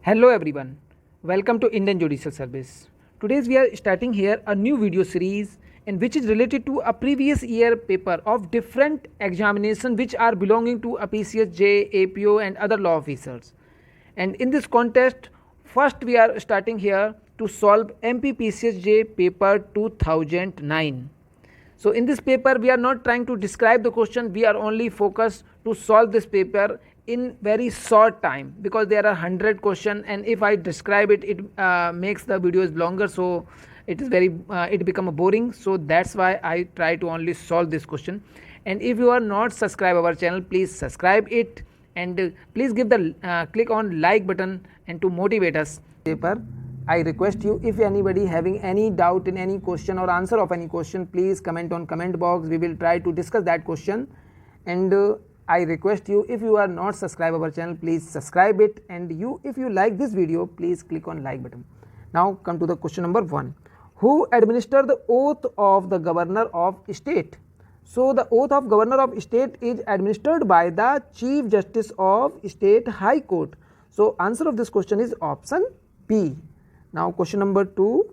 Hello everyone, welcome to Indian Judicial Service. Today we are starting here a new video series in which is related to a previous year paper of different examination which are belonging to a PCSJ, APO and other law officers. And in this contest, first we are starting here to solve MP PCSJ paper 2009. So in this paper we are not trying to describe the question, we are only focused to solve this paper in very short time because there are 100 question, and if I describe it, it makes the videos longer, so it become a boring. So that's why I try to only solve this question. And if you are not subscribe our channel, please subscribe it, and please give the click on like button and to motivate us paper. I request you, if anybody having any doubt in any question or answer of any question, please comment on comment box. We will try to discuss that question. And I request you, if you are not subscribe our channel, please subscribe it, and you, if you like this video, please click on like button. Now come to the question number 1. Who administer the oath of the governor of state? So the oath of governor of state is administered by the Chief Justice of State High Court. So answer of this question is option B. Now question number 2.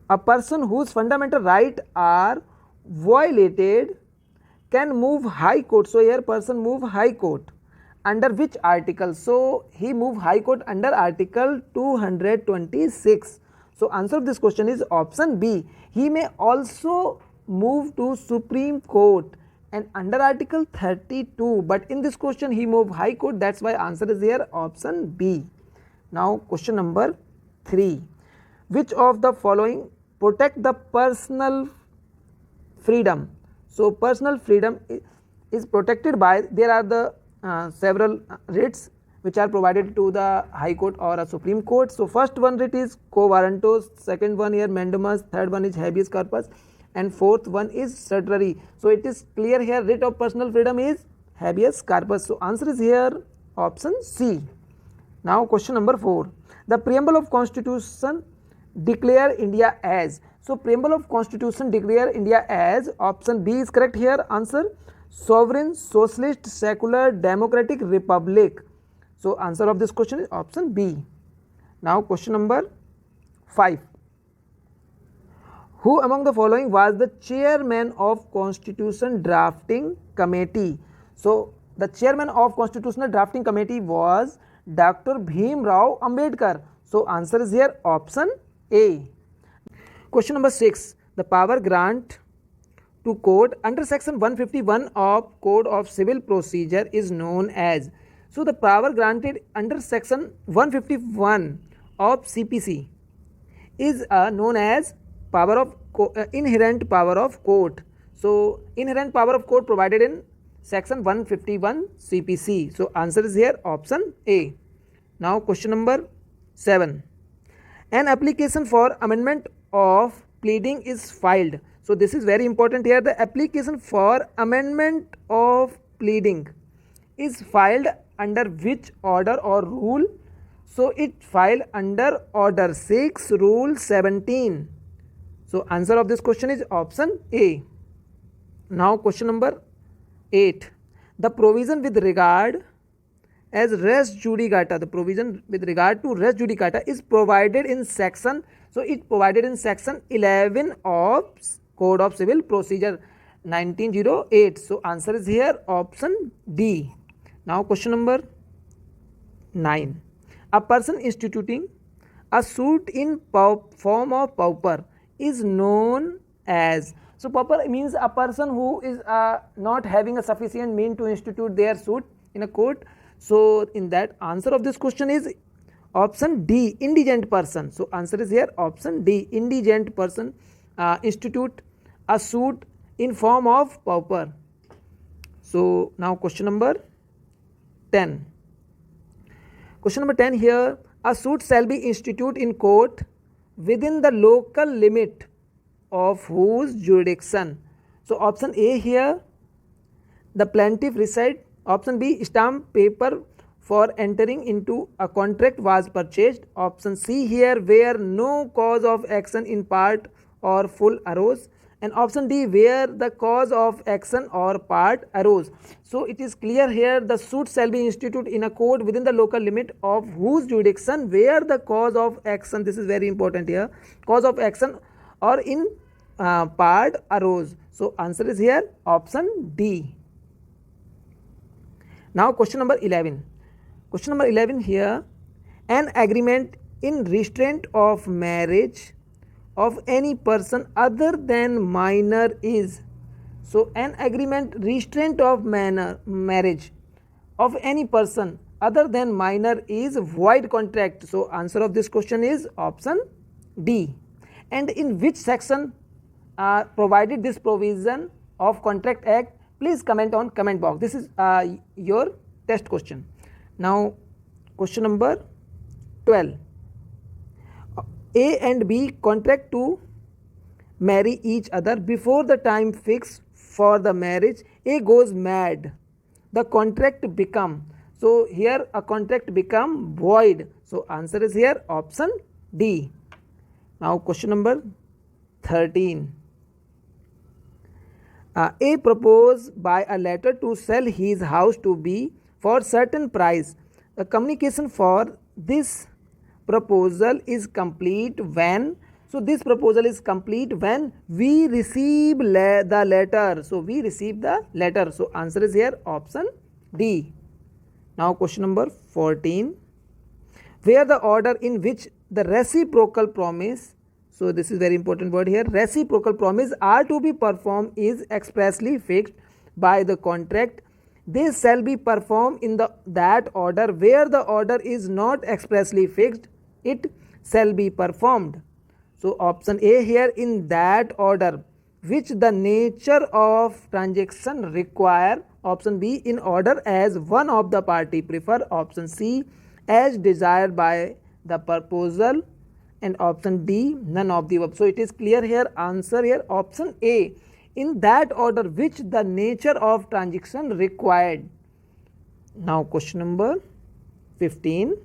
A person whose fundamental rights are violated can move high court. So here person move high court under which article? So he move high court under article 226. So answer of this question is option B. He may also move to Supreme Court and under article 32, but in this question he move high court, that's why answer is here option B. Now question number 3. Which of the following protect the personal freedom? So personal freedom is protected by, there are the several writs which are provided to the High Court or a Supreme Court. So first one writ is quo warranto, second one here mandamus, third one is habeas corpus, and fourth one is certiorari. So it is clear here, writ of personal freedom is habeas corpus. So answer is here option C. Now question number 4. The preamble of Constitution declare India as. So preamble of Constitution declare India as, option B is correct here answer, sovereign, socialist, secular, democratic republic. So answer of this question is option B. Now question number 5. Who among the following was the chairman of Constitution Drafting Committee? So the chairman of Constitutional Drafting Committee was Dr. Bhim Rao Ambedkar. So answer is here option A. Question number 6. The power grant to court under section 151 of Code of Civil Procedure is known as. So the power granted under section 151 of CPC is known as power of inherent power of court. So inherent power of court provided in section 151 CPC. So answer is here option A. Now question number 7. An application for amendment of pleading is filed. So this is very important here. The application for amendment of pleading is filed under which order or rule? So it filed under order 6, rule 17. So answer of this question is option A. Now question number 8. The provision with regard as res judicata, the provision with regard to res judicata is provided in section, so it provided in section 11 of Code of Civil Procedure 1908. So answer is here option D. Now question number 9. A person instituting a suit in form of pauper is known as. So pauper means a person who is not having a sufficient mean to institute their suit in a court. So in that, answer of this question is option D, indigent person. So answer is here option D, indigent person institute a suit in form of pauper. So now question number 10. Question number 10 here, a suit shall be instituted in court within the local limit of whose jurisdiction. So option A here, the plaintiff reside. Option B, stamp paper for entering into a contract was purchased. Option C here, where no cause of action in part or full arose. and option D, where the cause of action or part arose. So it is clear here, the suit shall be instituted in a court within the local limit of whose jurisdiction where the cause of action, this is very important here, cause of action or in part arose. So answer is here option D. Now question number 11. Question number 11 here, an agreement in restraint of marriage of any person other than minor is. So an agreement restraint of marriage of any person other than minor is void contract. So answer of this question is option D. And in which section provided this provision of Contract Act? Please comment on comment box. This is your test question. Now question number 12. A and B contract to marry each other. Before the time fixed for the marriage, A goes mad. The contract become. So here a contract become void. So answer is here option D. Now question number 13. A proposed by a letter to sell his house to B for certain price. The communication for this proposal is complete when, so this proposal is complete when we receive the letter. So we receive the letter. So answer is here option D. Now question number 14. Where the order in which the reciprocal promise, so this is very important word here, reciprocal promise are to be performed is expressly fixed by the contract, they shall be performed in that order. Where the order is not expressly fixed, it shall be performed. So option A here, in that order which the nature of transaction require. Option B, in order as one of the party prefer. Option C, as desired by the proposal. And option D, none of the above. So it is clear here, answer here option A, in that order which the nature of transaction required. Now question number 15.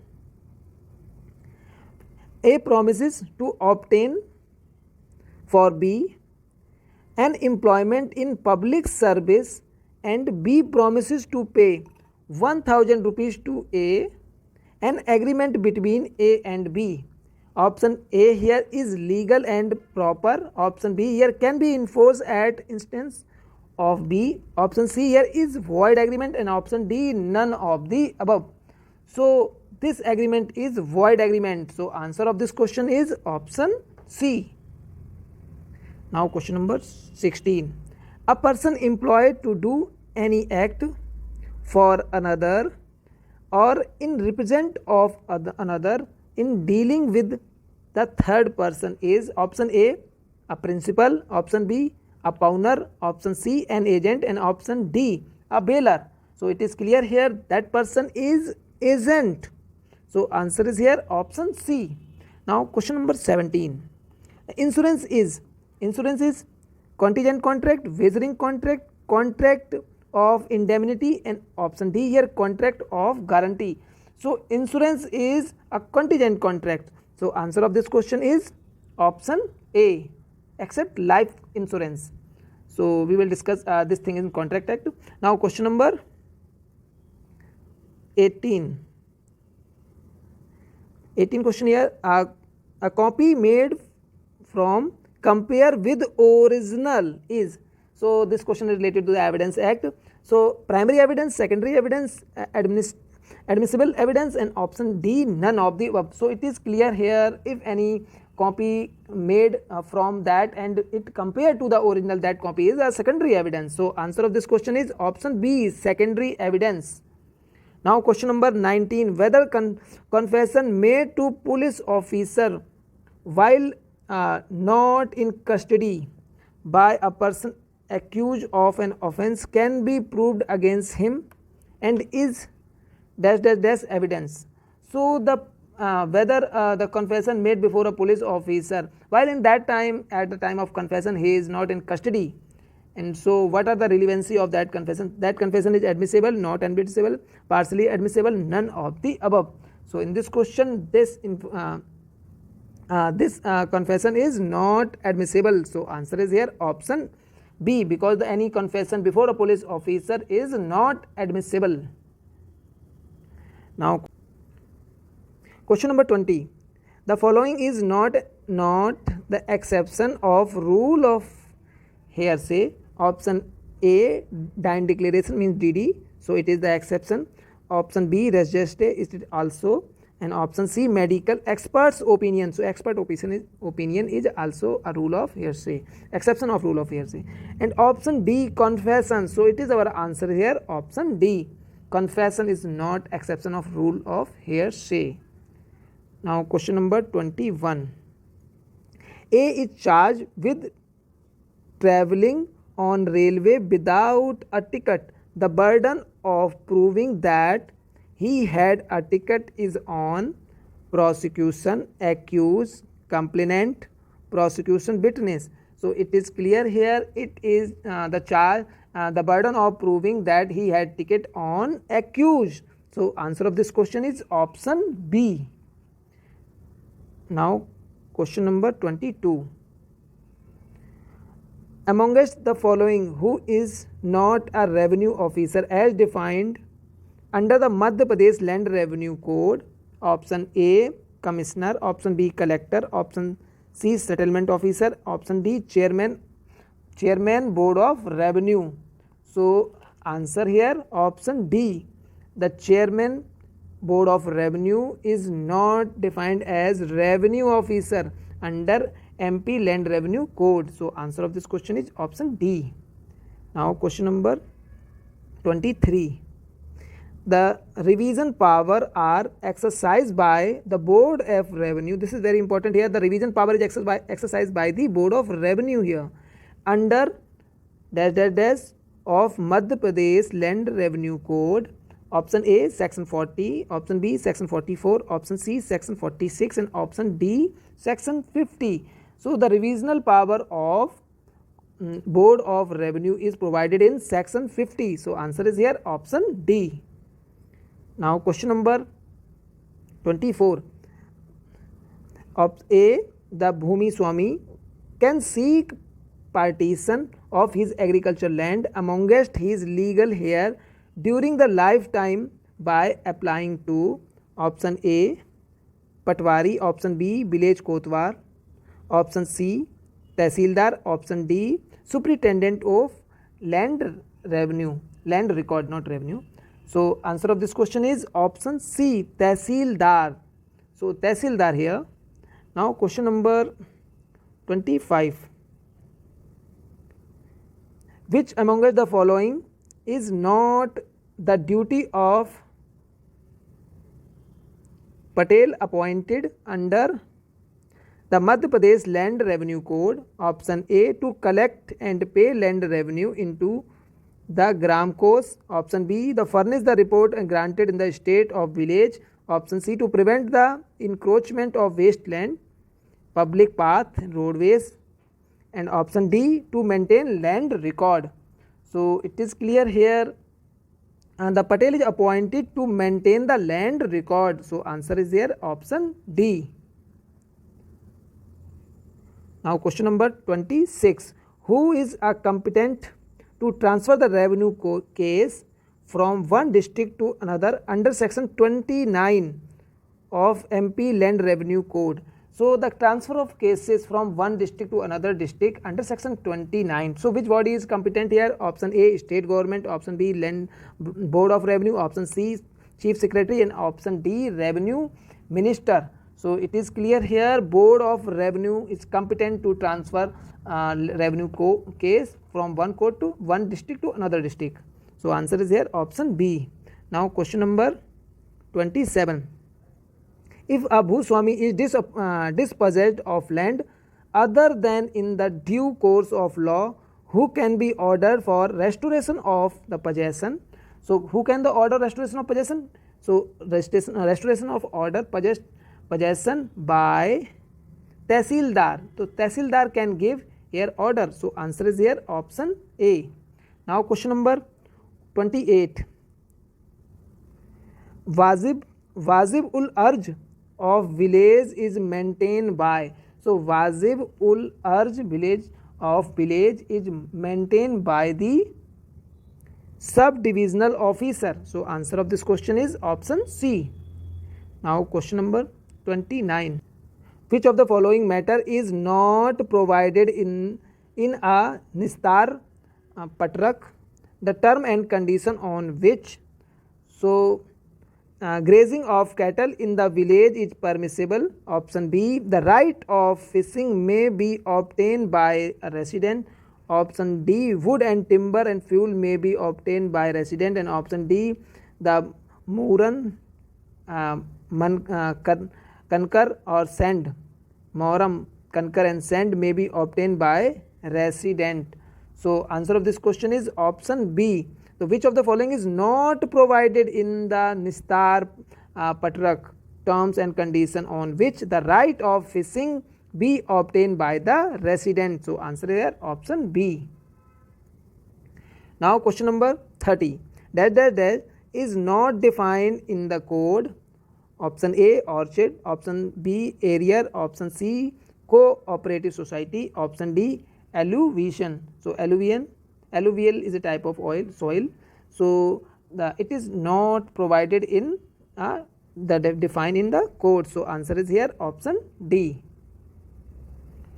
A promises to obtain for B an employment in public service and B promises to pay 1000 rupees to A, an agreement between A and B. Option A here is legal and proper. Option B here can be enforced at instance of B. Option C here is void agreement, and option D, none of the above. So this agreement is void agreement. So answer of this question is option C. Now question number 16. A person employed to do any act for another or in represent of another in dealing with the third person is. Option A, a principal. Option B, a pawner. Option C, an agent. And option D, a bailer. So it is clear here that person is agent. So answer is here option C. Now question number 17. Insurance is contingent contract, wagering contract, contract of indemnity, and option D here contract of guarantee. So insurance is a contingent contract. So answer of this question is option A, except life insurance. So we will discuss this thing in Contract Act. Now question number 18. 18 question here, a copy made from compare with original is. So this question is related to the Evidence Act. So primary evidence, secondary evidence, admissible evidence, and option D, none of the above. So it is clear here, if any copy made from that and it compared to the original, that copy is a secondary evidence. So answer of this question is option B, secondary evidence. Now question number 19. Whether confession made to police officer while not in custody by a person accused of an offence can be proved against him and is dash evidence. So the whether the confession made before a police officer while in that time, at the time of confession, he is not in custody, and so what are the relevancy of that confession? That confession is admissible, not admissible, partially admissible, none of the above. So in this question, this this confession is not admissible. So answer is here option B, because any confession before a police officer is not admissible. Now question number 20. The following is not the exception of rule of hearsay. Option A, Dine declaration means DD, so it is the exception. Option B, res geste, is it also, and option C, medical experts opinion. So expert opinion is also a rule of hearsay, exception of rule of hearsay. And option D, confession. So it is our answer here, option D. Confession is not exception of rule of hearsay. Now question number 21. A is charged with travelling on railway without a ticket. The burden of proving that he had a ticket is on prosecution, accused, complainant, prosecution, witness. So it is clear here, it is the charge, the burden of proving that he had ticket on accused. So answer of this question is option B. Now question number 22. Amongst the following, who is not a revenue officer as defined under the Madhya Pradesh Land Revenue Code? Option A, commissioner. Option B, collector. Option C, settlement officer. Option D, chairman board of revenue. So answer here option D. The chairman board of revenue is not defined as revenue officer under MP Land Revenue Code. So answer of this question is option D. Now question number 23. The revision power are exercised by the Board of Revenue. This is very important here. The revision power is exercised by the Board of Revenue here under dash of Madhya Pradesh Land Revenue Code. Option A, section 40, option B, section 44, option C, section 46, and option D, section 50. So the revisional power of Board of Revenue is provided in section 50. So answer is here option D. Now question number 24. Option A, the Bhumi Swami can seek partition of his agricultural land amongst his legal heir during the lifetime by applying to option A, Patwari, option B, village kotwar, option C, Tehsildar, option D, superintendent of land revenue, land record, not revenue. So answer of this question is option C, Tehsildar. So Tehsildar here. Now question number 25. Which among the following is not the duty of Patel appointed under the Madhya Pradesh Land Revenue Code? Option A, to collect and pay land revenue into the Gram Kos. Option B, the furnish the report and granted in the state of village. Option C, to prevent the encroachment of wasteland, public path, roadways. And option D, to maintain land record. So it is clear here, and the Patel is appointed to maintain the land record. So answer is here option D. Now question number 26. Who is a competent to transfer the revenue case from one district to another under section 29 of MP Land Revenue Code? So the transfer of cases from one district to another district under section 29. So which body is competent here? Option A, state government. Option B, Land Board of Revenue. Option C, chief secretary, and option D, revenue minister. So it is clear here, Board of Revenue is competent to transfer revenue case from one court to one district to another district. So answer is here option B. Now question number 27. If a Bhuswami is dispossessed of land other than in the due course of law, who can be ordered for restoration of the possession? So who can the order restoration of possession? So restoration of order possession by Tehsildar. So Tehsildar can give here order. So answer is here option A. Now question number 28. Wajib ul arj of village is maintained by. So wajib ul arj village of village is maintained by the sub-divisional officer. So answer of this question is option C. Now question number 29. Which of the following matter is not provided in a Nistar Patrak? The term and condition on which grazing of cattle in the village is permissible. Option B, the right of fishing may be obtained by a resident. Option D, wood and timber and fuel may be obtained by resident. And option D, the Muran Kankar or sand, Moram Kankar and sand may be obtained by resident. So answer of this question is option B. So which of the following is not provided in the Nistar Patrak terms and condition on which the right of fishing be obtained by the resident? So answer here option B. Now question number 30. That is not defined in the code. Option A, orchard. Option B, area. Option C, cooperative society. Option D, alluviation. So alluvial is a type of soil. So it is not provided in defined in the code. So answer is here option D.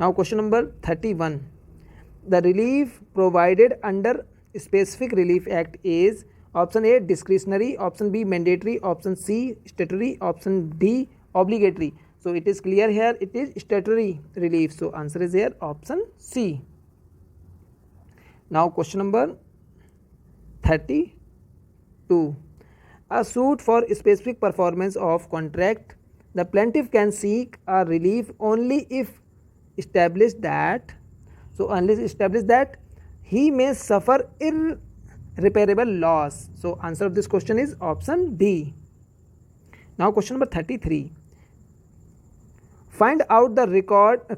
Now question number 31. The relief provided under Specific Relief Act is option A, discretionary. Option B, mandatory. Option C, statutory. Option D, obligatory. So it is clear here, it is statutory relief. So answer is here option C. Now question number 32. A suit for specific performance of contract. The plaintiff can seek a relief only if established that. So unless established that he may suffer irreparable loss. So answer of this question is option D. Now question number 33. Find out the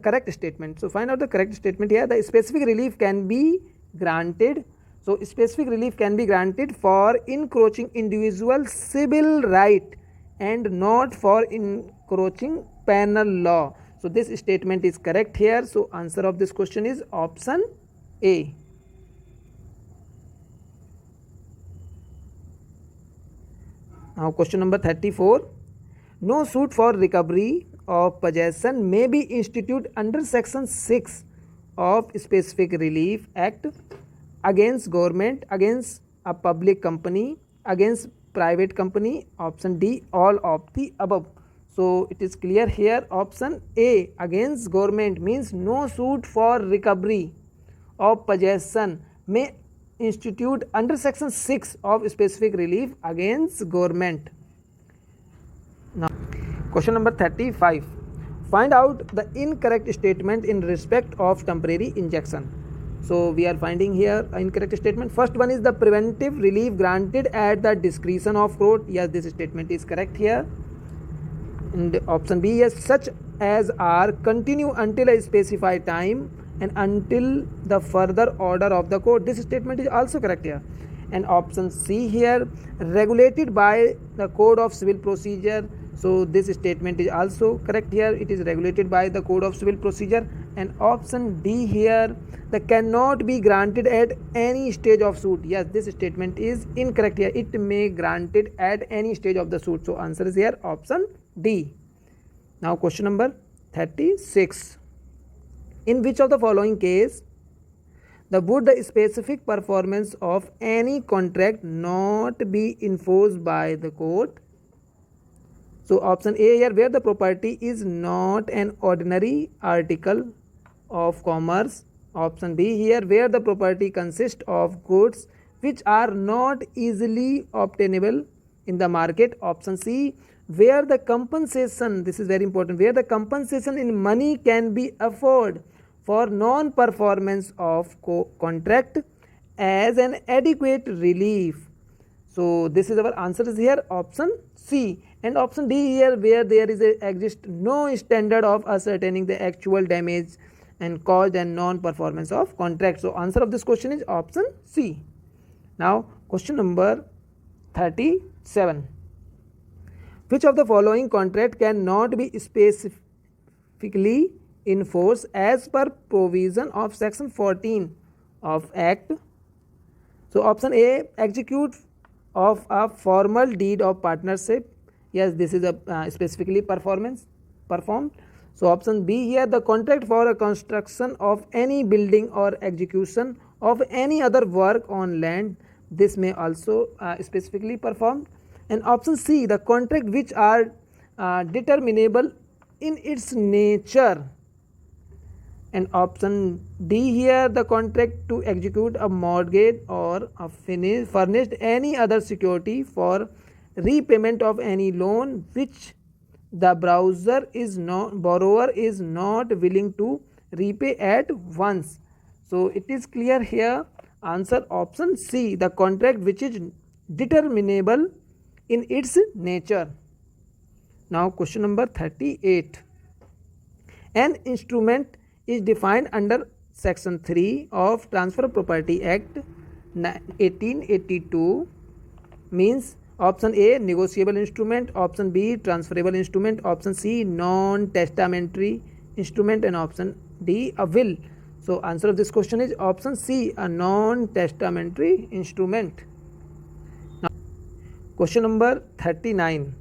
correct statement. So find out the correct statement here. The specific relief can be granted. So specific relief can be granted for encroaching individual civil right and not for encroaching penal law. So this statement is correct here. So answer of this question is option A. Now question number 34. No suit for recovery of possession may be instituted under section 6 of Specific Relief Act against government, against a public company, against private company. Option D, all of the above. So it is clear here option A, against government, means no suit for recovery of possession may institute under section 6 of Specific Relief against government. Now question number 35. Find out the incorrect statement in respect of temporary injection. So we are finding here incorrect statement. First one is the preventive relief granted at the discretion of court. Yes, this statement is correct here. And option B is such as are continue until a specified time and until the further order of the court. This statement is also correct here. And option C here, regulated by the Code of Civil Procedure. So this statement is also correct here. It is regulated by the Code of Civil Procedure. And option D here, that cannot be granted at any stage of suit. Yes, this statement is incorrect here. It may granted at any stage of the suit. So answer is here option D. Now question number 36. In which of the following case would the specific performance of any contract not be enforced by the court? So option A here, where the property is not an ordinary article of commerce. Option B here, where the property consists of goods which are not easily obtainable in the market. Option C, where the compensation, this is very important, where the compensation in money can be afforded for non-performance of contract as an adequate relief. So this is our answer is here option C. And option D here, where there is exist no standard of ascertaining the actual damage and caused and non-performance of contract. So answer of this question is option C. Now question number 37. Which of the following contract cannot be specifically enforced as per provision of section 14 of Act? So option A, execute of a formal deed of partnership. Yes, this is a specifically performed. So option B here, the contract for a construction of any building or execution of any other work on land. This may also specifically performed. And option C, the contract which are determinable in its nature. And option D here, the contract to execute a mortgage or a furnished any other security for repayment of any loan which the borrower is not willing to repay at once. So it is clear here, answer option C, the contract which is determinable in its nature. Now question number 38. An instrument is defined under section 3 of Transfer of Property Act 1882 means option A, negotiable instrument, option B, transferable instrument, option C, non-testamentary instrument, and option D, a will. So answer of this question is option C, a non-testamentary instrument. Now question number 39,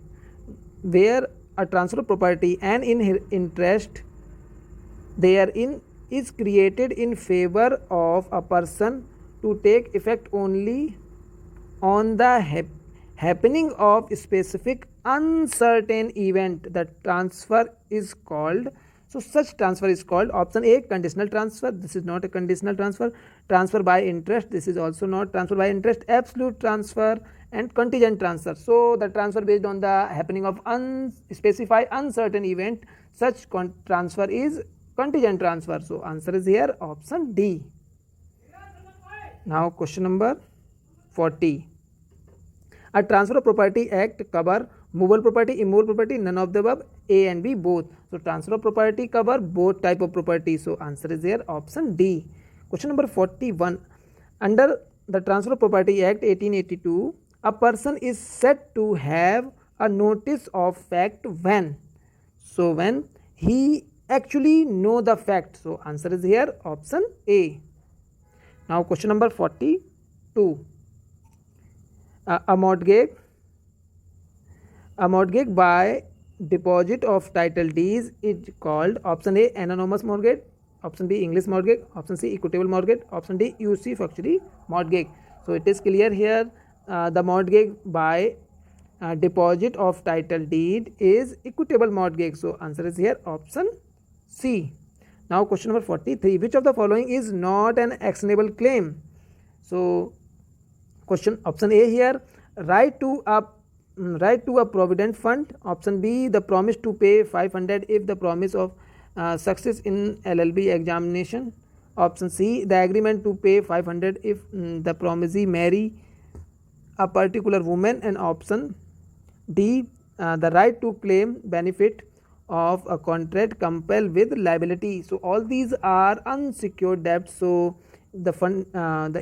where a transfer of property and interest therein is created in favor of a person to take effect only on the happening of specific uncertain event, the transfer is called. So such transfer is called option A, conditional transfer. This is not a conditional transfer. Transfer by interest, this is also not transfer by interest. Absolute transfer and contingent transfer. So the transfer based on the happening of unspecified uncertain event, such transfer is contingent transfer. So answer is here option D. Now question number 40. A Transfer of Property Act cover movable property, immovable property, none of the above, A and B both. So transfer of property cover both type of property. So answer is here option D. Question number 41. Under the Transfer of Property Act 1882, a person is said to have a notice of fact when? So when he actually know the fact. So answer is here option A. Now question number 42. A mortgage by deposit of title deeds is called option A, anonymous mortgage, option B, English mortgage, option C, equitable mortgage, option D, usufructuary mortgage. So it is clear here, the mortgage by deposit of title deed is equitable mortgage. So answer is here option C. Now question number 43. Which of the following is not an actionable claim? So question option A here, right to a provident fund. Option B, the promise to pay 500 if the promise of success in LLB examination. Option C, the agreement to pay 500 if the promisee marry a particular woman. And option D, the right to claim benefit of a contract compelled with liability. So all these are unsecured debts. So the fund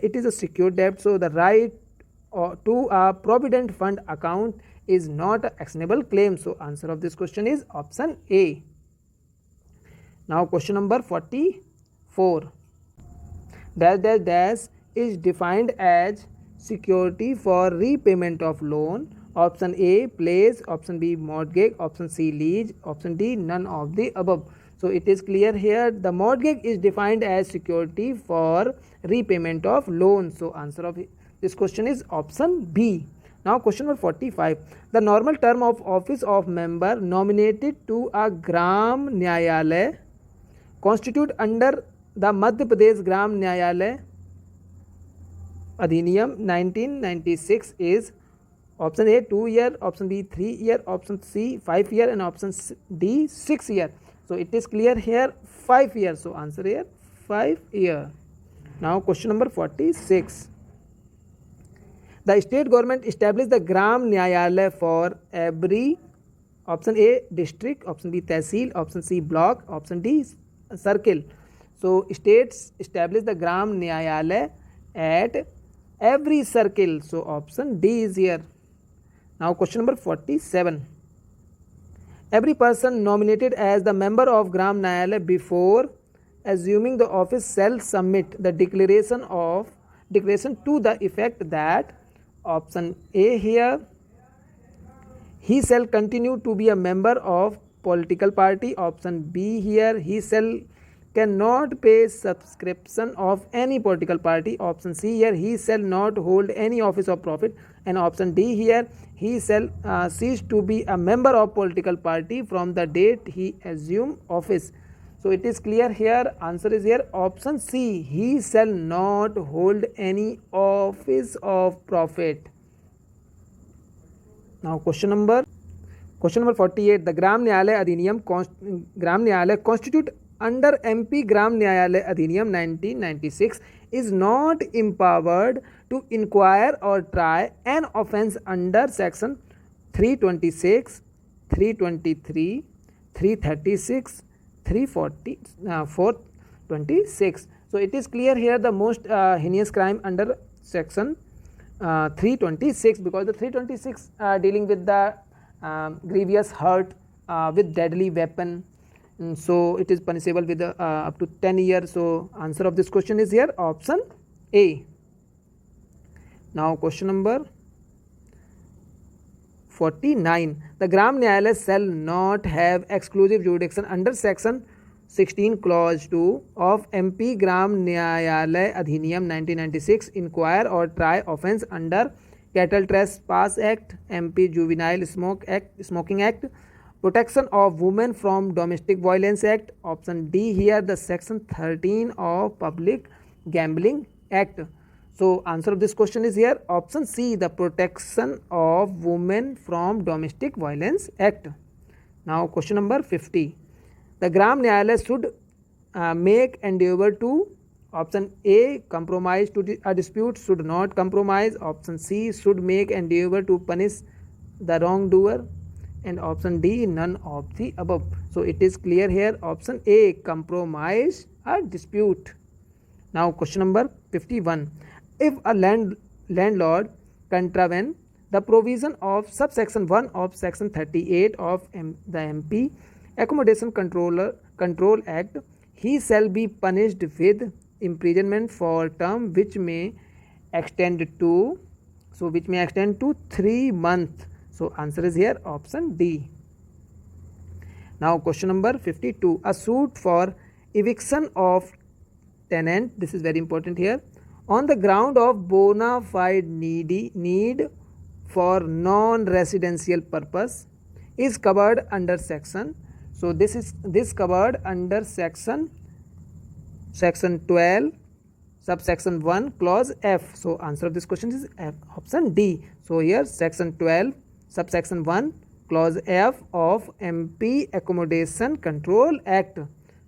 it is a secured debt. So the right to a provident fund account is not an actionable claim. So answer of this question is option A. Now question number 44. Dash dash dash is defined as security for repayment of loan. Option A, place, option B, mortgage, option C, lease, option D, none of the above. So it is clear here, the mortgage is defined as security for repayment of loan. So answer of this question is option B. Now question number 45. The normal term of office of member nominated to a Gram Nyayalaya constitute under the Madhya Pradesh Gram Nyayalaya Adhiniyam 1996 is option A 2 year, option B 3 year, option C 5 year, and option D 6 year. So it is clear here 5 years. So answer here 5 year. Now question number 46. The state government established the Gram Nyayalaya for every option A district, option B tehsil, option C block, option D circle. So states establish the Gram Nyayalaya at every circle. So option D is here. Now question number 47. every person nominated as the member of Gram Nyayalaya before assuming the office shall submit the declaration to the effect that option A here, he shall continue to be a member of political party. Option B here, he shall cannot pay subscription of any political party. Option C here, he shall not hold any office of profit. And option D here, he shall cease to be a member of political party from the date he assume office. So it is clear here, answer is here option C, he shall not hold any office of profit. Now question number 48, the Gram Nyayalaya constitute under MP Gram Nyayalaya Adhiniyam 1996 is not empowered to inquire or try an offence under section 326, 323, 336, 426. So it is clear here the most heinous crime under section 326, because the 326 dealing with the grievous hurt with deadly weapon, so it is punishable with up to 10 years. So answer of this question is here option A. Now question number 49, the Gram Nyayalaya shall not have exclusive jurisdiction under section 16 clause 2 of MP Gram Nyayalaya Adhiniyam 1996 inquire or try offence under Cattle Trespass Act, MP Juvenile Smoking Act, Protection of Women from Domestic Violence Act. Option D here, the section 13 of Public Gambling Act. So answer of this question is here option C, the Protection of Women from Domestic Violence Act. Now question number 50, the Gram Nyayalaya should make endeavour to, option A, compromise to a dispute, should not compromise. Option C, should make endeavour to punish the wrongdoer. And option D, none of the above. So it is clear here option A, compromise a dispute. Now question number 51, if a landlord contravene the provision of subsection 1 of section 38 of the MP Accommodation Control Act, he shall be punished with imprisonment for term which may extend to 3 months. So answer is here option D. Now question number 52, a suit for eviction of tenant, this is very important here, on the ground of bona fide need for non-residential purpose is covered under section. So this covered under section 12 subsection 1 clause F. So answer of this question is F, option D. So here section 12 subsection 1 clause F of MP Accommodation Control Act.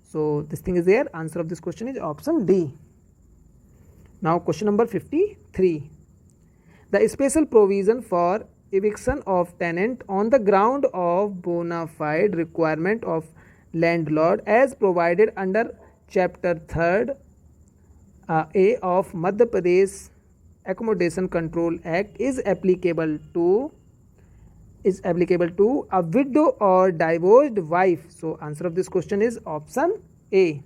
So this thing is there, answer of this question is option D. Now question number 53, the special provision for eviction of tenant on the ground of bona fide requirement of landlord as provided under chapter 3rd A of Madhya Pradesh Accommodation Control Act is applicable to a widow or divorced wife. So answer of this question is option A.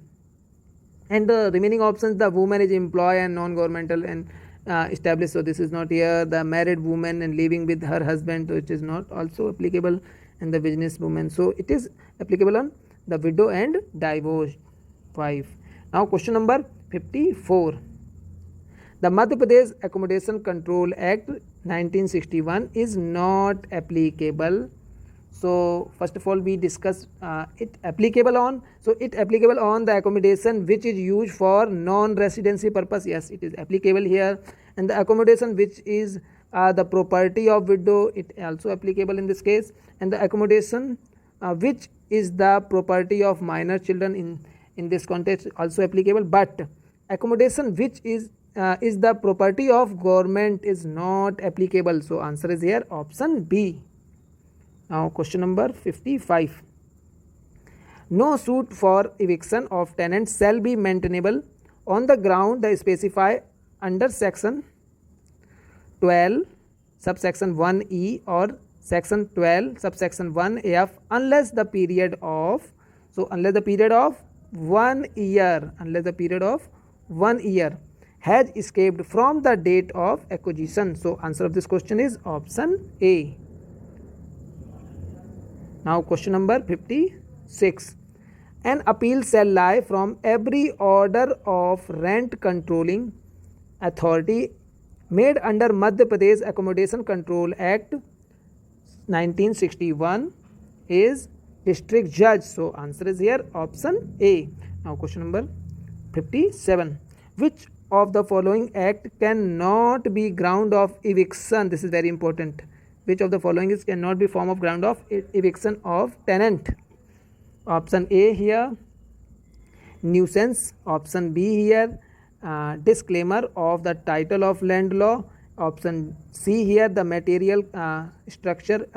And the remaining options, the woman is employed and non-governmental and established, so this is not here. The married woman and living with her husband, which is not also applicable, and the business woman, so it is applicable on the widow and divorced wife. Now question number 54, the Madhya Pradesh Accommodation Control Act 1961 is not applicable. So first of all we discuss it applicable on. So it applicable on the accommodation which is used for non-residency purpose. Yes, it is applicable here. And the accommodation which is the property of widow, it also applicable in this case. And the accommodation which is the property of minor children in this context also applicable. But accommodation which is the property of government is not applicable. So answer is here option B. Now question number 55, no suit for eviction of tenants shall be maintainable on the ground that specify under section 12 subsection 1E or section 12 subsection 1f unless the period of 1 year, has escaped from the date of acquisition. So answer of this question is option A. Now question number 56. An appeal shall lie from every order of rent controlling authority made under Madhya Pradesh Accommodation Control Act 1961 is district judge. So answer is here option A. Now question number 57. Which of the following act cannot be ground of eviction? This is very important. Which of the following is cannot be form of ground of eviction of tenant? Option A here, nuisance. Option B here, disclaimer of the title of land law. Option C here, the material structure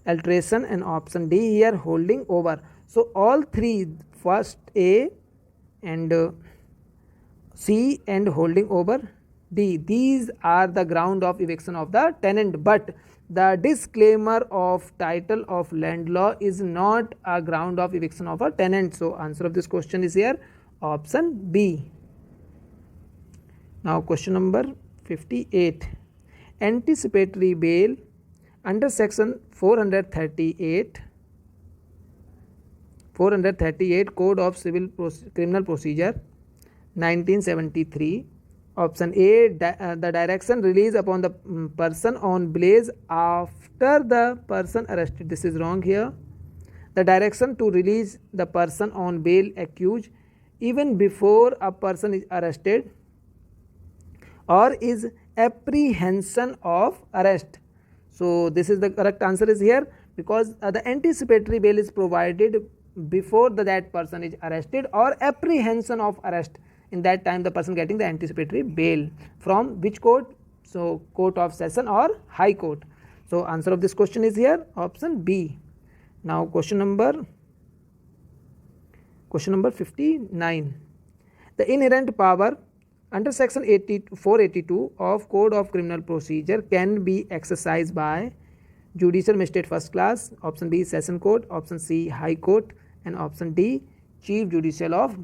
alteration, and option D here, holding over. So all three, first A and C and holding over D, these are the ground of eviction of the tenant, but the disclaimer of title of land law is not a ground of eviction of a tenant. So answer of this question is here option B. Now question number 58. Anticipatory bail under section 438 Code of Criminal Procedure 1973. Option A, the direction release upon the person on bail after the person arrested. This is wrong here. The direction to release the person on bail accused even before a person is arrested or is apprehension of arrest. So this is the correct answer is here, because the anticipatory bail is provided before that person is arrested or apprehension of arrest. In that time the person getting the anticipatory bail from which court? So court of session or high court. So answer of this question is here option B. Now question number 59. The inherent power under section 482 of Code of Criminal Procedure can be exercised by judicial magistrate first class. Option B, session court. Option C, high court, and option D, chief judicial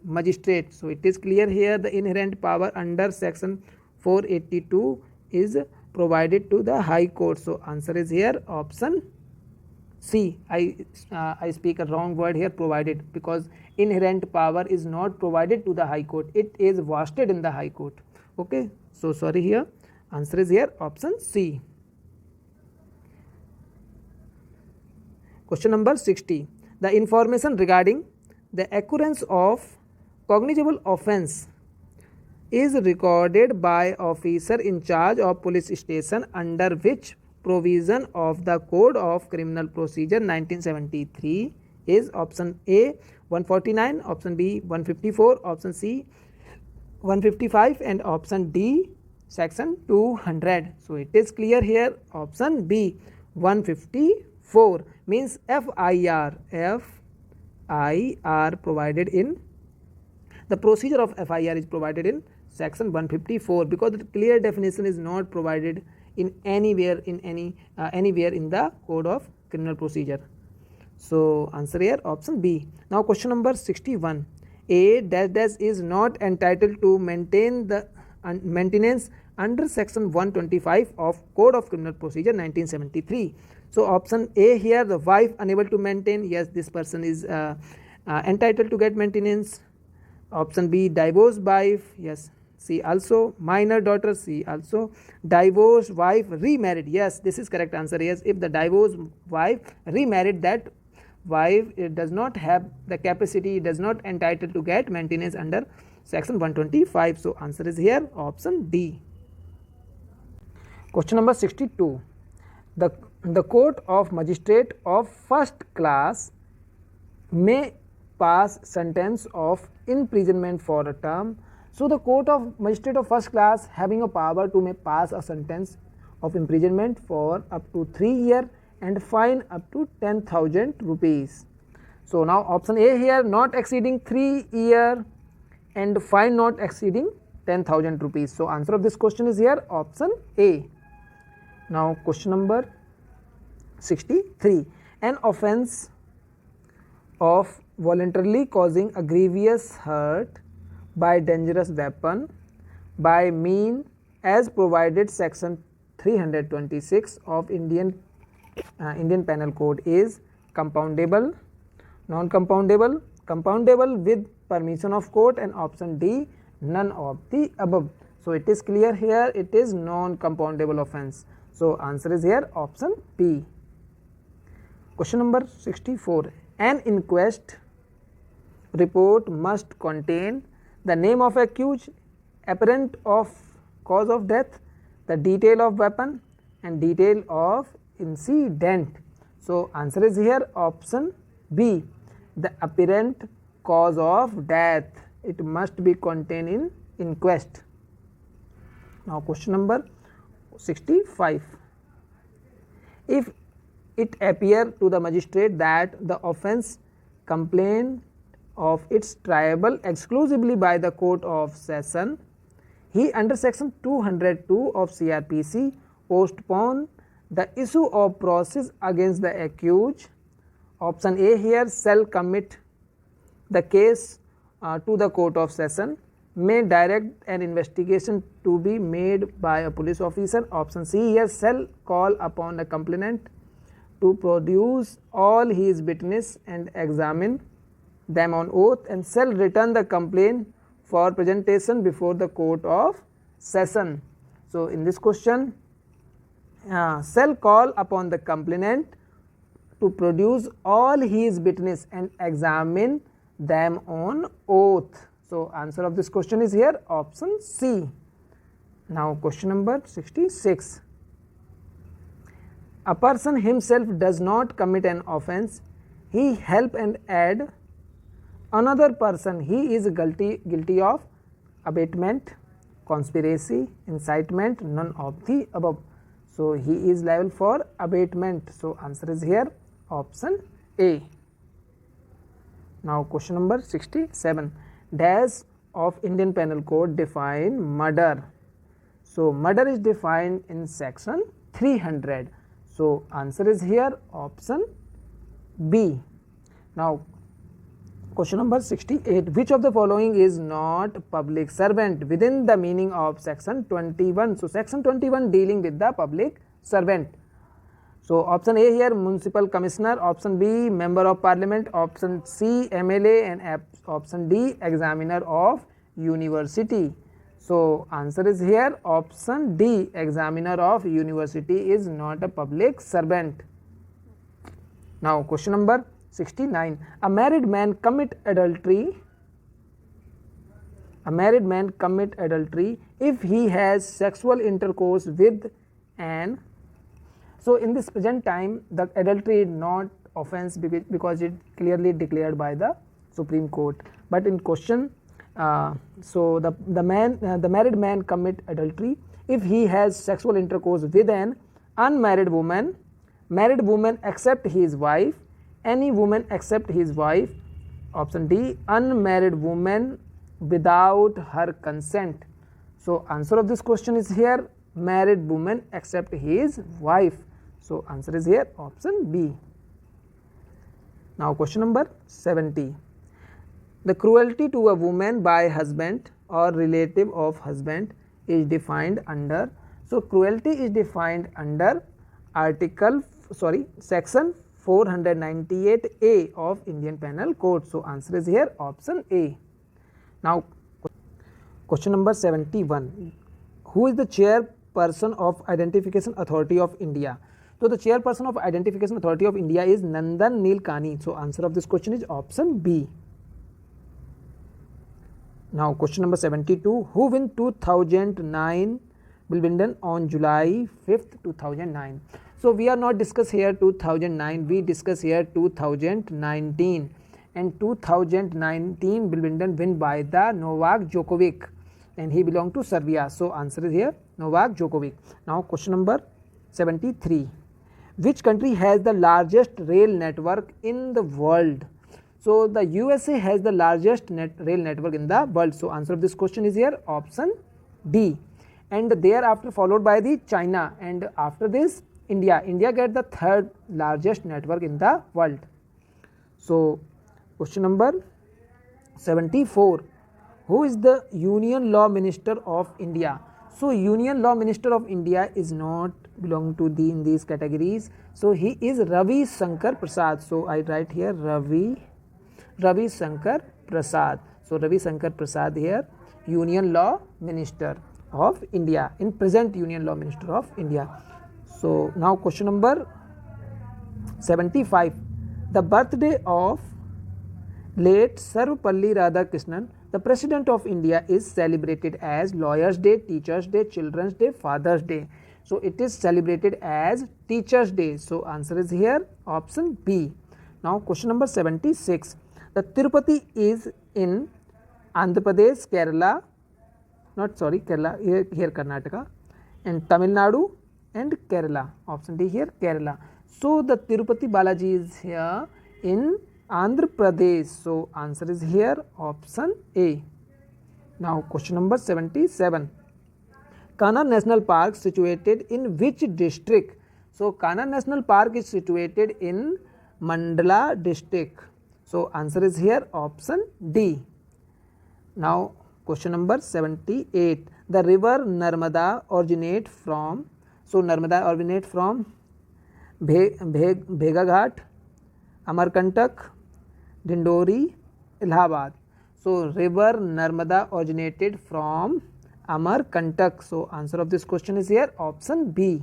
magistrate. So it is clear here the inherent power under section 482 is provided to the high court. So answer is here option C. I speak a wrong word here, provided, because inherent power is not provided to the high court, it is vested in the high court. Okay, so sorry here, answer is here option C. Question number 60. The information regarding the occurrence of cognizable offence is recorded by officer in charge of police station under which provision of the Code of Criminal Procedure 1973 is option A 149, option B 154, option C 155, and option D section 200. So it is clear here option B 154 means FIR provided in the procedure of FIR is provided in section 154, because the clear definition is not provided in anywhere in the Code of Criminal Procedure. So answer here option B. Now question number 61. A dash is not entitled to maintain the maintenance under section 125 of Code of Criminal Procedure 1973. So option A here, the wife unable to maintain, yes, this person is entitled to get maintenance. Option B, divorced wife, yes. C also, minor daughter, C also, divorced wife remarried, yes, this is correct answer. Yes, if the divorced wife remarried, that wife it does not have the capacity, does not entitled to get maintenance under section 125. So answer is here option D. Question number 62. The court of magistrate of first class may pass sentence of imprisonment for a term. So the court of magistrate of first class having a power to may pass a sentence of imprisonment for up to 3 years and fine up to 10,000 rupees. So now option A here, not exceeding 3 years and fine not exceeding 10,000 rupees. So answer of this question is here option A. Now question number 63. An offence of voluntarily causing a grievous hurt by dangerous weapon by mean as provided section 326 of Indian Penal Code is compoundable, non-compoundable, compoundable with permission of court, and option D, none of the above. So it is clear here, it is non-compoundable offence. So answer is here option B. Question number 64. An inquest report must contain the name of accused, apparent of cause of death, the detail of weapon, and detail of incident. So answer is here option B, the apparent cause of death. It must be contained in inquest. Now question number 65. If it appear to the magistrate that the offence complained of its triable exclusively by the court of session, he under section 202 of CRPC postpone the issue of process against the accused. Option A here, shall commit the case to the court of session, may direct an investigation to be made by a police officer. Option C here, shall call upon the complainant to produce all his witness and examine them on oath, and shall return the complaint for presentation before the court of session. So in this question, shall call upon the complainant to produce all his witness and examine them on oath. So answer of this question is here option C. Now question number 66. A person himself does not commit an offence, he help and aid another person, he is guilty of abatement, conspiracy, incitement, none of the above. So he is liable for abatement. So answer is here option A. Now question number 67. Dash of Indian Penal Code define murder. So murder is defined in section 300. So answer is here option B. Now question number 68. Which of the following is not public servant within the meaning of section 21? So section 21 dealing with the public servant. So option A here, municipal commissioner, option B, member of parliament, option C, MLA, and option D, examiner of university. So answer is here option D, examiner of university is not a public servant. Now question number 69. A married man commit adultery. A married man commit adultery if he has sexual intercourse with an. So in this present time, the adultery is not offence because it clearly declared by the Supreme Court. But in question, so the married man commit adultery if he has sexual intercourse with an unmarried woman, married woman except his wife, any woman except his wife. Option D, unmarried woman without her consent. So answer of this question is here married woman except his wife. So answer is here option B. Now question number 70. The cruelty to a woman by husband or relative of husband is defined under. So cruelty is defined under section 498A of Indian Penal Code. So answer is here option A. Now question number 71. Who is the chairperson of Identification Authority of India? So the chairperson of Identification Authority of India is Nandan Nilekani. So answer of this question is option B. Now question number 72. Who win 2009 Wimbledon on July 5th, 2009? So we are not discuss here 2009, we discuss here 2019, and 2019 Wimbledon win by the Novak Djokovic, and he belong to Serbia. So answer is here Novak Djokovic. Now question number 73. Which country has the largest rail network in the world? So the USA has the largest rail network in the world. So answer of this question is here option D, and thereafter followed by the China, and after this India get the third largest network in the world. So question number 74, who is the Union Law Minister of India? So Union Law Minister of India is not belong to in these categories. So he is Ravi Shankar Prasad. So I write here Ravi Shankar Prasad. So Ravi Shankar Prasad here, Union Law Minister of India, in present Union Law Minister of India. So now question number 75, the birthday of late Sarvapalli Radhakrishnan, the President of India, is celebrated as Lawyers Day, Teachers Day, Children's Day, Father's Day. So it is celebrated as Teachers Day. So answer is here option B. Now question number 76, the Tirupati is in Andhra Pradesh, Kerala, here Karnataka, and Tamil Nadu and Kerala. Option D here Kerala. So the Tirupati Balaji is here in Andhra Pradesh. So answer is here option A. Now question number 77, Kanha National Park situated in which district? So Kanha National Park is situated in Mandla district. So answer is here option D. Now question number 78, the river Narmada originate from, so Narmada originate from Bhegaghat, Amarkantak, Dindori, Allahabad. So river Narmada originated from Amarkantak. So answer of this question is here option B.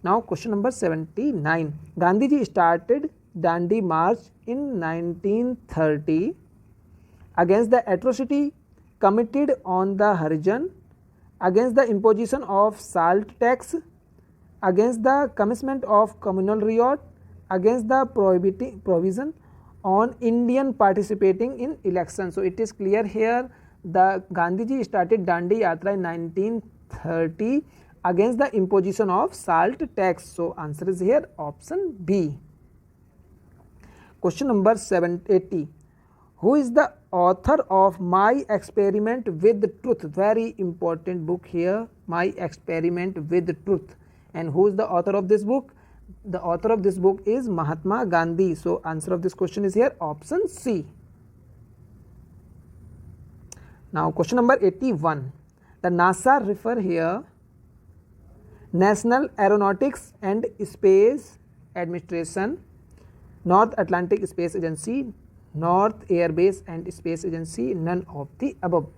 Now question number 79, Gandhiji started Dandi March in 1930 against the atrocity committed on the Harijan, against the imposition of salt tax, against the commencement of communal riot, against the provision on Indian participating in elections. So it is clear here, the Gandhiji started Dandi Yatra in 1930 against the imposition of salt tax. So answer is here option B. Question number 780, who is the author of My Experiment with Truth? Very important book here, My Experiment with Truth. And who is the author of this book? The author of this book is Mahatma Gandhi. So answer of this question is here option C. Now question number 81, the NASA refer here National Aeronautics and Space Administration, North Atlantic Space Agency, North Air Base and Space Agency, none of the above.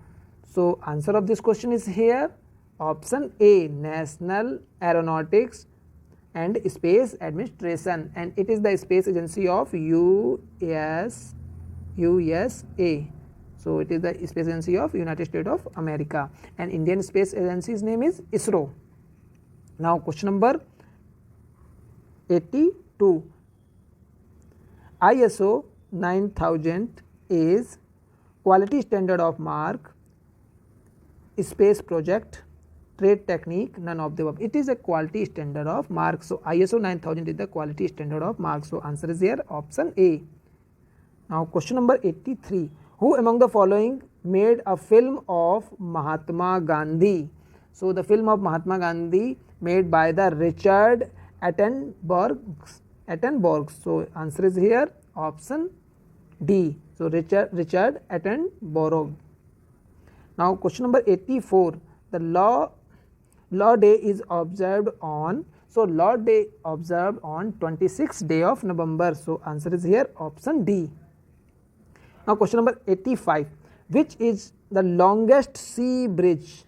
So answer of this question is here option A, National Aeronautics and Space Administration, and it is the space agency of USA. So it is the space agency of United States of America, and Indian Space Agency's name is ISRO. Now question number 82, ISO 9000 is quality standard of mark, space project, trade technique, none of the above. It is a quality standard of mark. So ISO 9000 is the quality standard of mark. So answer is here option A. Now question number 83, who among the following made a film of Mahatma Gandhi? So the film of Mahatma Gandhi made by the Richard Attenborough. So answer is here option D. So Richard Attenborough. Now question number 84, the law day is observed on, so law day observed on 26th day of November. So answer is here option D. Now question number 85, which is the longest sea bridge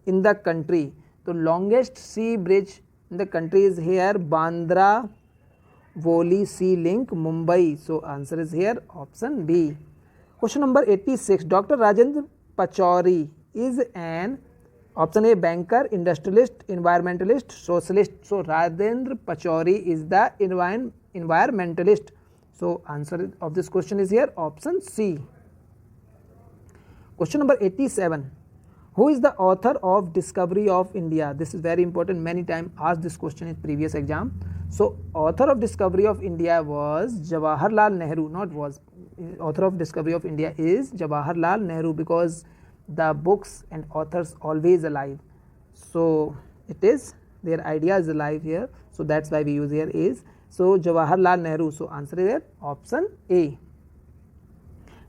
in the country? The longest sea bridge in the country is here Bandra Worli Sea Link, Mumbai. So answer is here option B. Question number 86, Dr. Rajendra Pachauri is an option A, banker, industrialist, environmentalist, socialist. So Rajendra Pachauri is the environmentalist. So answer of this question is here option C. Question number 87, who is the author of Discovery of India? This is very important, many times asked this question in previous exam. So author of Discovery of India was Jawaharlal Nehru, author of Discovery of India is Jawaharlal Nehru, because the books and authors always alive. So it is their idea is alive here, so that's why we use here is. So Jawaharlal Nehru, so answer is here option A.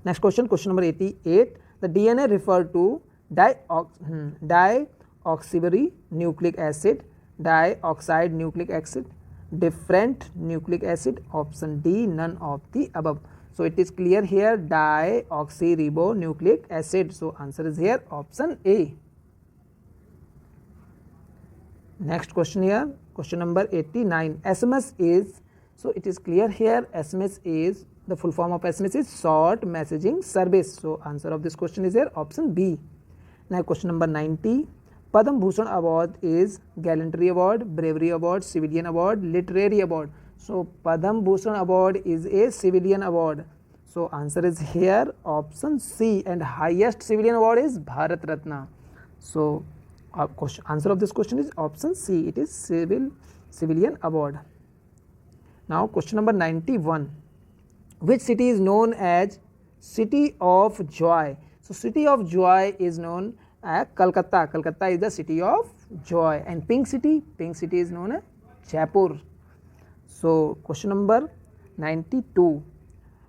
Next question, question number 88. The DNA referred to deoxyribonucleic acid, dioxide nucleic acid, different nucleic acid, option D, none of the above. So it is clear here, deoxyribonucleic acid. So answer is here option A. Next question here, question number 89. SMS is, so it is clear here, SMS is, the full form of SMS is short messaging service. So answer of this question is here option B. Now question number 90. Padma Bhushan award is gallantry award, bravery award, civilian award, literary award. So Padma Bhushan award is a civilian award. So answer is here option C, and highest civilian award is Bharat Ratna. So answer of this question is option C, it is civilian award. Now question number 91. Which city is known as City of Joy? So City of Joy is known as Calcutta. Calcutta is the city of joy. And Pink City is known as Jaipur. So question number 92.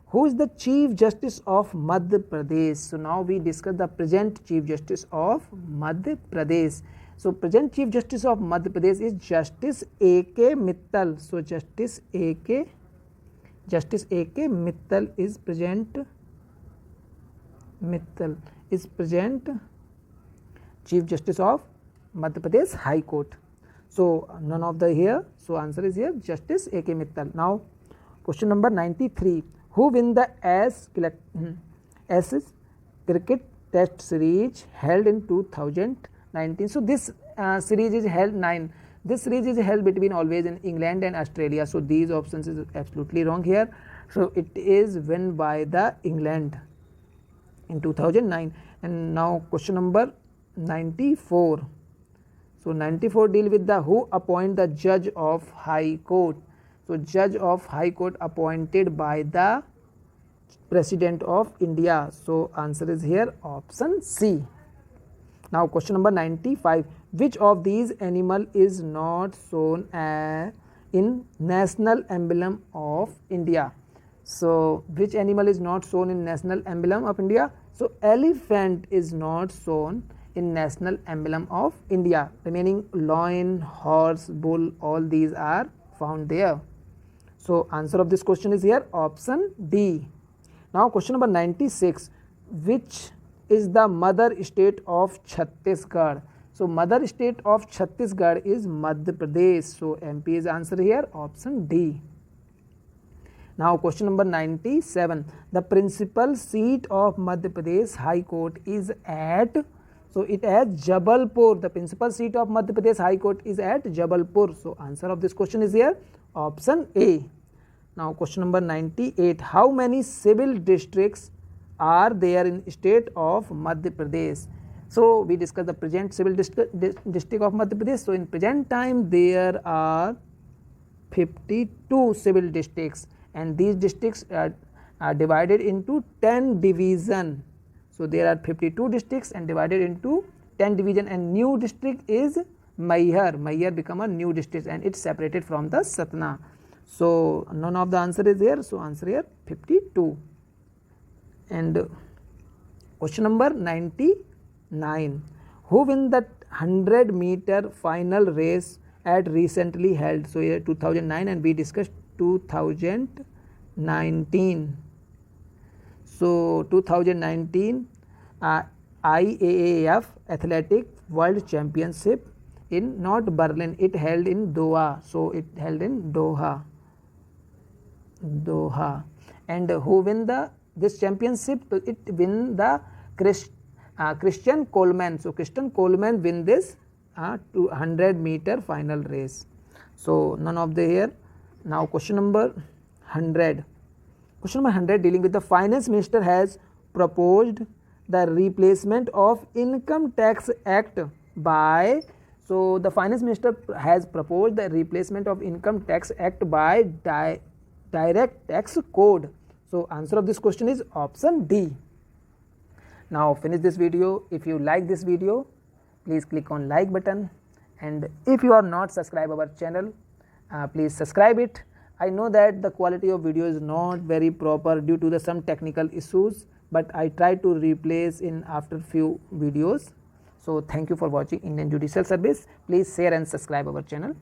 Who is the Chief Justice of Madhya Pradesh? So now we discuss the present Chief Justice of Madhya Pradesh. So present Chief Justice of Madhya Pradesh is Justice A.K. Mittal. So Justice A.K. Mittal is present. Mittal is present Chief Justice of Madhya Pradesh High Court. So none of the here. So answer is here Justice A.K. Mittal. Now question number 93. Who win the Ashes cricket test series held in 2019? So this series is held This series is held between always in England and Australia. So these options is absolutely wrong here. So it is won by the England in 2009. And now question number 94. So 94 deal with the who appoint the judge of High Court. So judge of High Court appointed by the President of India. So answer is here option C. Now question number 95. Which of these animal is not shown in national emblem of India? So which animal is not shown in national emblem of India? So elephant is not shown in national emblem of India. Remaining lion, horse, bull, all these are found there. So answer of this question is here option D. Now question number 96. Which is the mother state of Chhattisgarh? So mother state of Chhattisgarh is Madhya Pradesh. So MP is answer here option D. Now question number 97. The principal seat of Madhya Pradesh High Court is at, so it has Jabalpur. The principal seat of Madhya Pradesh High Court is at Jabalpur. So answer of this question is here option A. Now question number 98. How many civil districts are there in state of Madhya Pradesh? So we discussed the present civil district of Madhya Pradesh. So in present time there are 52 civil districts, and these districts are divided into 10 division. So there are 52 districts and divided into 10 division, and new district is Maihar. Maihar become a new district and it's separated from the Satna. So none of the answer is here. So answer here 52. And question number 99. Who win the 100-meter final race at recently held? So here 2009 and we discussed 2019. So 2019 IAAF Athletic World Championship in not Berlin, it held in Doha. So it held in Doha. And who win this championship? It win the Christian Coleman. So Christian Coleman win this 200-meter final race. So none of the here. Now question number 100. Question number 100 dealing with the finance minister has proposed the replacement of Income Tax Act by. So the finance minister has proposed the replacement of Income Tax Act by Direct Tax Code. So answer of this question is option D. Now finish this video. If you like this video, please click on like button and if you are not subscribe our channel, please subscribe it. I know that the quality of video is not very proper due to the some technical issues, but I try to replace in after few videos. So thank you for watching Indian Judicial Service. Please share and subscribe our channel.